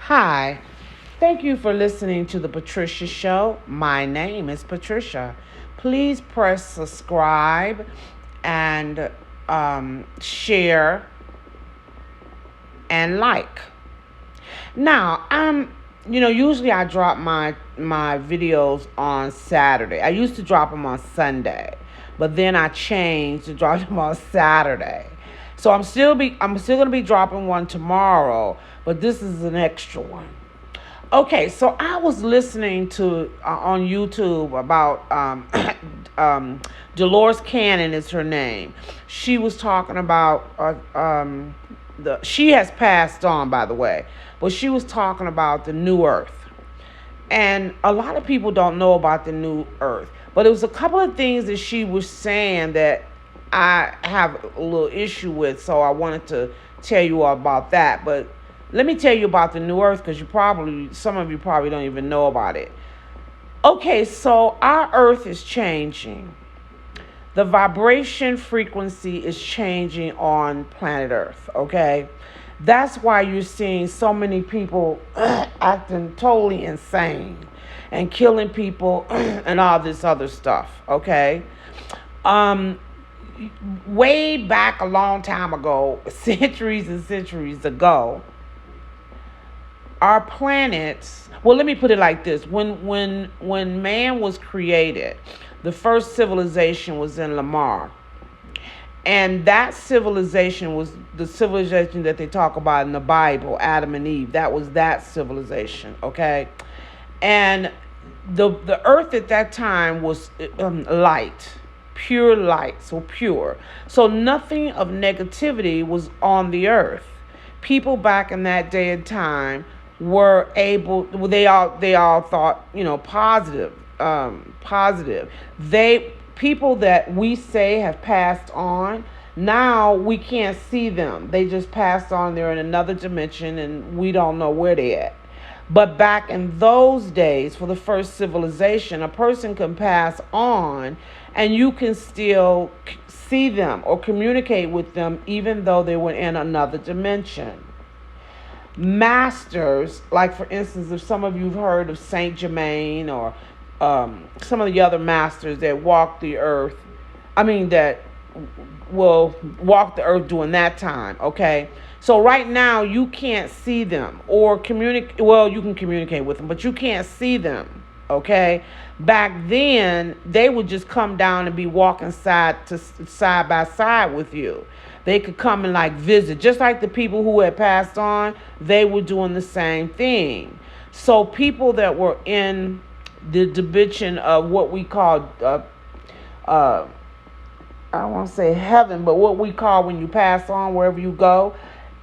Hi, thank you for listening to The Patricia Show. My name is Patricia. Please press subscribe and share and like. Now, usually I drop my videos on Saturday. I used to drop them on Sunday, but then I changed to drop them on Saturday. So I'm still gonna be dropping one tomorrow, but this is an extra one. Okay, so I was listening to on YouTube about Dolores Cannon is her name. She was talking about she has passed on, by the way, but she was talking about the new earth. And a lot of people don't know about the new earth. But it was a couple of things that she was saying that I have a little issue with. So I wanted to tell you all about that. But let me tell you about the new earth because some of you probably don't even know about it. Okay, so our earth is changing. The vibration frequency is changing on planet Earth, okay? That's why you're seeing so many people acting totally insane and killing people and all this other stuff, okay? Way back a long time ago, centuries and centuries ago, our planets, well, let me put it like this. When man was created, the first civilization was in Lamar. And that civilization was the civilization that they talk about in the Bible, Adam and Eve. That was that civilization, okay? And the earth at that time was light, pure light, so pure. So nothing of negativity was on the earth. People back in that day and time were able, well, they all thought, positive. People that we say have passed on, now we can't see them. They just passed on. They're in another dimension and we don't know where they're at. But back in those days, for the first civilization, a person can pass on and you can still see them or communicate with them even though they were in another dimension. Masters, like for instance, if some of you have heard of Saint Germain or some of the other masters that walk the earth, that will walk the earth during that time, okay? So right now you can't see them or communicate. Well, you can communicate with them, but you can't see them, okay? Back then, they would just come down and be walking side by side with you. They could come and visit, just like the people who had passed on. They were doing the same thing. So people that were in the dimension of what we call, I don't want to say heaven, but what we call when you pass on wherever you go,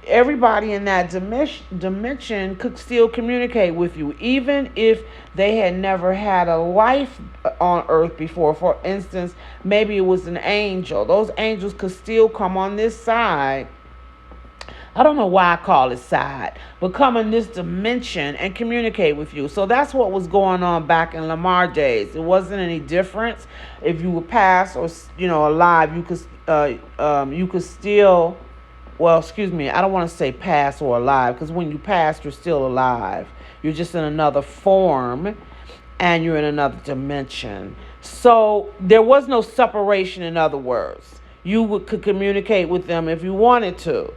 everybody in that dimension could still communicate with you, even if they had never had a life on earth before. For instance, maybe it was an angel. Those angels could still come on this side. I don't know why I call it side, but come in this dimension and communicate with you. So that's what was going on back in Lamar days. It wasn't any difference. If you were past or alive, you could still, well, excuse me, I don't want to say past or alive, because when you pass, you're still alive. You're just in another form and you're in another dimension. So there was no separation, in other words. Could communicate with them if you wanted to.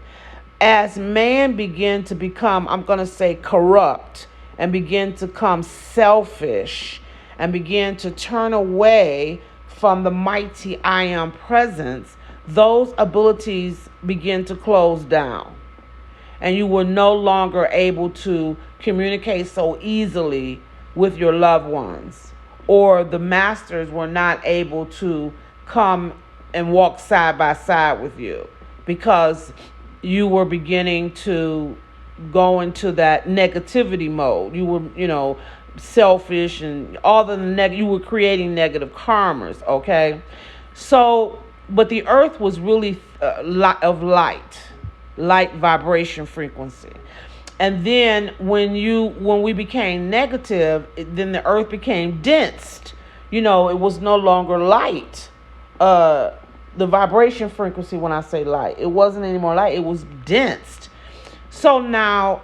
As man began to become, I'm going to say, corrupt and begin to become selfish and begin to turn away from the mighty I am presence, those abilities begin to close down. And you were no longer able to communicate so easily with your loved ones. Or the masters were not able to come and walk side by side with you because you were beginning to go into that negativity mode. You were, selfish and all the you were creating negative karmas, okay? So, but the earth was really of light vibration frequency. And then when we became negative, then the earth became dense. It was no longer light. The vibration frequency, when I say light, it wasn't anymore light, it was dense. So now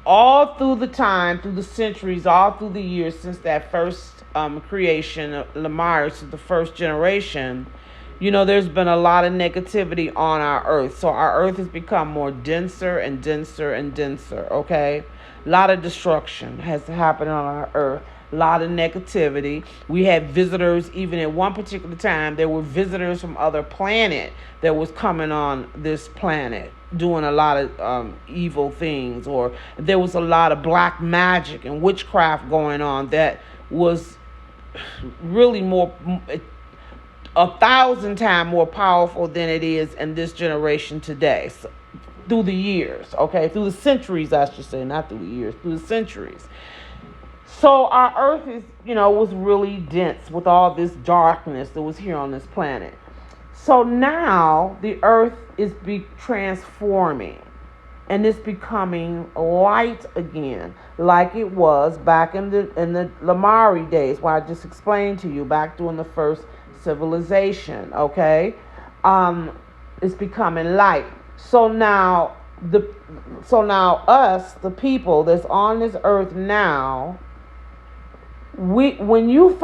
all through the time, through the centuries, all through the years since that first creation of Lemire, so the first generation, there's been a lot of negativity on our earth. So our earth has become more denser and denser and denser, okay? A lot of destruction has happened on our earth. A lot of negativity. We had visitors, even at one particular time, there were visitors from other planet that was coming on this planet doing a lot of evil things, or there was a lot of black magic and witchcraft going on that was really more 1,000 times more powerful than it is in this generation today. So, through the years, okay, through the centuries, I should say, not through the years, through the centuries. So our earth was really dense with all this darkness that was here on this planet. So now the earth is transforming, and it's becoming light again, like it was back in the Lemire days, where I just explained to you, back during the first civilization. Okay, it's becoming light. So now us, the people that's on this earth now, when you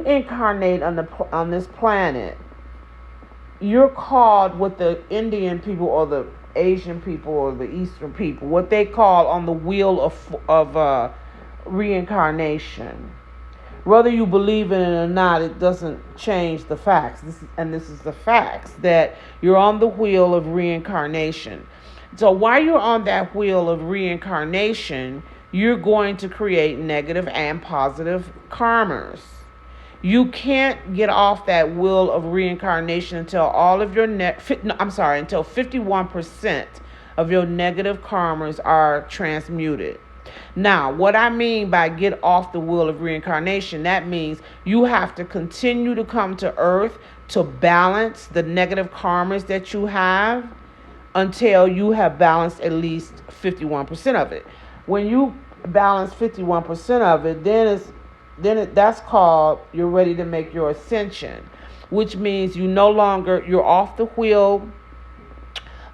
incarnate on this planet, you're called what the Indian people or the Asian people or the Eastern people, what they call on the wheel of reincarnation. Whether you believe in it or not, it doesn't change the facts. This is the facts, that you're on the wheel of reincarnation. So while you're on that wheel of reincarnation, you're going to create negative and positive karmas. You can't get off that wheel of reincarnation until until 51% of your negative karmas are transmuted. Now, what I mean by get off the wheel of reincarnation, that means you have to continue to come to earth to balance the negative karmas that you have until you have balanced at least 51% of it. When you balance 51% of it, that's called you're ready to make your ascension, which means you're off the wheel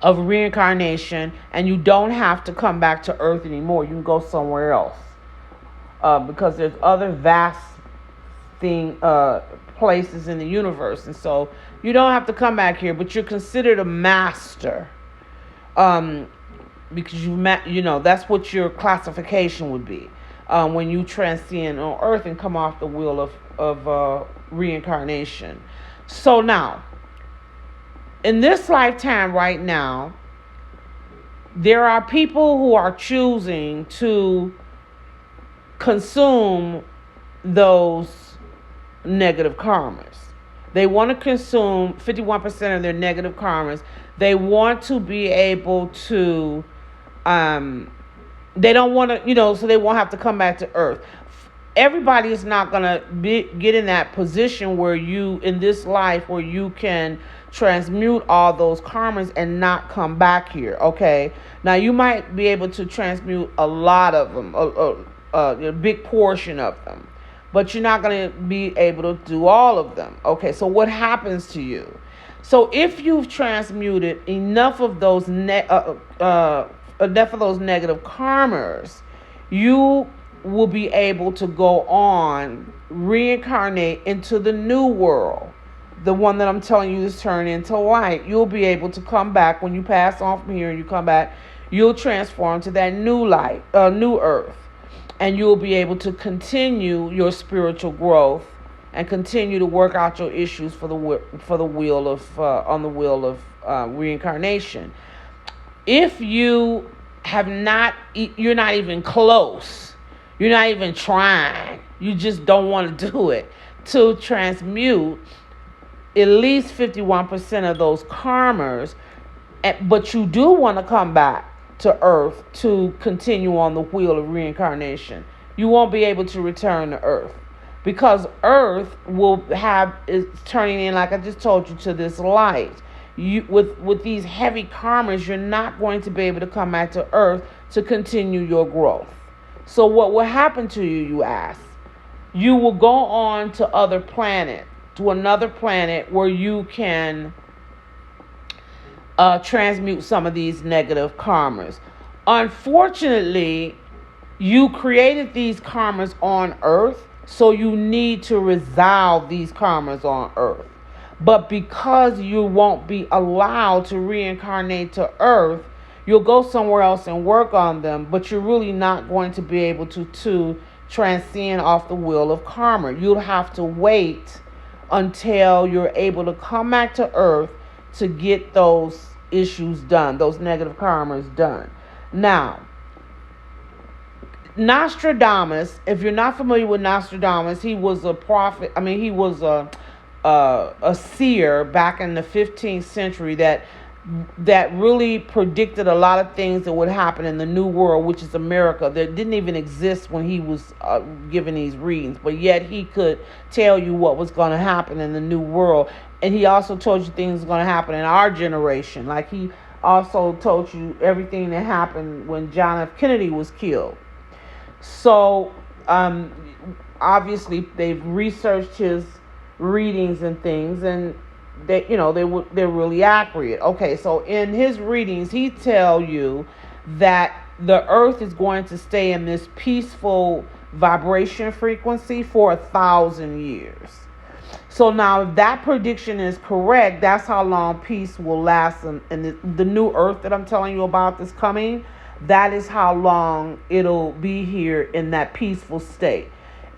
of reincarnation, and you don't have to come back to earth anymore. You can go somewhere else, because there's other vast places in the universe, and so you don't have to come back here, but you're considered a master, because that's what your classification would be when you transcend on earth and come off the wheel of reincarnation. So now, in this lifetime right now, there are people who are choosing to consume those negative karmas. They want to consume 51% of their negative karmas. They want to be able to, they don't want to, so they won't have to come back to earth. Everybody is not going to get in that position where in this life, where you can transmute all those karmas and not come back here, okay? Now, you might be able to transmute a lot of them, a big portion of them, but you're not going to be able to do all of them, okay? So what happens to you? So if you've transmuted enough of those negative karmas, you will be able to go on, reincarnate into the new world, the one that I'm telling you is turned into light. You'll be able to come back when you pass on from here and you come back. You'll transform to that new light, new earth, and you'll be able to continue your spiritual growth and continue to work out your issues on the wheel of reincarnation. If you you're not even close. You're not even trying. You just don't want to do it. To transmute at least 51% of those karmas, but you do want to come back to earth to continue on the wheel of reincarnation. You won't be able to return to earth, because earth is turning in, like I just told you, to this light. With these heavy karmas, you're not going to be able to come back to earth to continue your growth. So what will happen to you, you ask? You will go on to another planet where you can transmute some of these negative karmas. Unfortunately, you created these karmas on earth, so you need to resolve these karmas on earth. But because you won't be allowed to reincarnate to earth, you'll go somewhere else and work on them, but you're really not going to be able to transcend off the wheel of karma. You'll have to wait until you're able to come back to earth to get those issues done, those negative karmas done. Now, Nostradamus, if you're not familiar with Nostradamus, he was a prophet. I mean, he was a seer back in the 15th century that really predicted a lot of things that would happen in the New World, which is America, that didn't even exist when he was giving these readings. But yet he could tell you what was going to happen in the New World. And he also told you things going to happen in our generation. Like he also told you everything that happened when John F. Kennedy was killed. So obviously they've researched his readings and things, and they're really accurate. Okay, so in his readings, he tell you that the earth is going to stay in this peaceful vibration frequency for 1,000 years. So now, if that prediction is correct, that's how long peace will last. And the new earth that I'm telling you about that's coming, that is how long it'll be here in that peaceful state.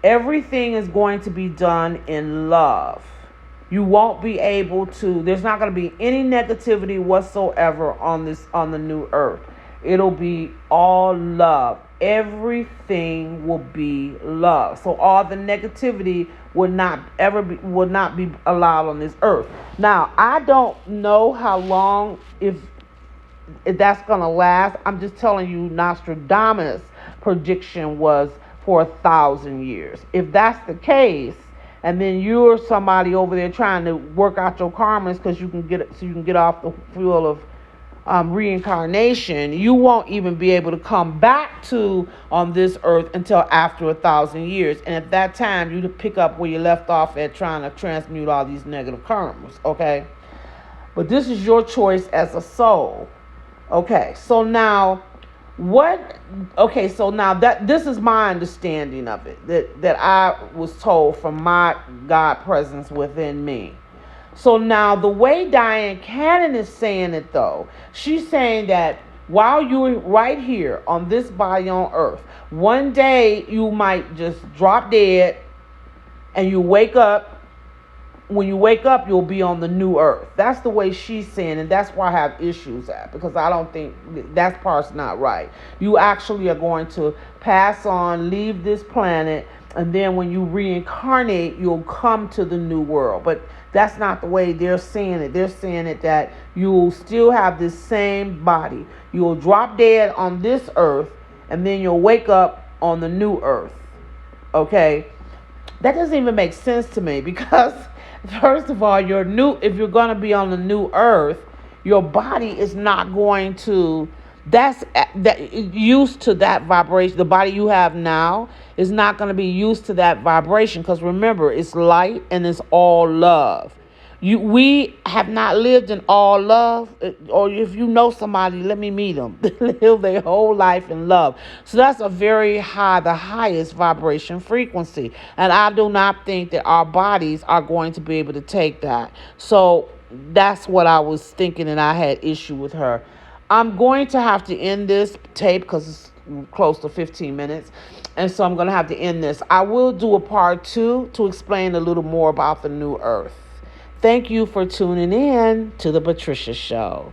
Everything is going to be done in love. You won't be able to, there's not going to be any negativity whatsoever on the new earth. It'll be all love. Everything will be love. So all the negativity would not be allowed on this earth. Now, I don't know how long if that's going to last. I'm just telling you, Nostradamus' prediction was for 1,000 years. If that's the case, and then you're somebody over there trying to work out your karmas because you can get off the wheel of reincarnation, you won't even be able to come back to on this earth until after 1,000 years. And at that time, you pick up where you left off at trying to transmute all these negative karmas. Okay, but this is your choice as a soul. Okay, so now that this is my understanding of it, that I was told from my God presence within me. So now the way Dyan Cannon is saying it though, she's saying that while you're right here on this body on earth, one day you might just drop dead and you wake up. When you wake up, you'll be on the new earth. That's the way she's saying, and that's why I have issues at, because I don't think that part's not right. You actually are going to pass on, leave this planet, and then when you reincarnate, you'll come to the new world. But that's not the way they're saying it. They're saying it that you'll still have this same body. You'll drop dead on this earth, and then you'll wake up on the new earth. Okay? That doesn't even make sense to me, because first of all, if you're going to be on the new earth, your body is not going to, that used to that vibration. The body you have now is not going to be used to that vibration, because remember, it's light and it's all love. We have not lived in all love, or if you know somebody, let me meet them. They live their whole life in love. So that's a very high, the highest vibration frequency. And I do not think that our bodies are going to be able to take that. So that's what I was thinking, and I had issue with her. I'm going to have to end this tape because it's close to 15 minutes. And so I'm going to have to end this. I will do a part 2 to explain a little more about the new earth. Thank you for tuning in to The Patricia Show.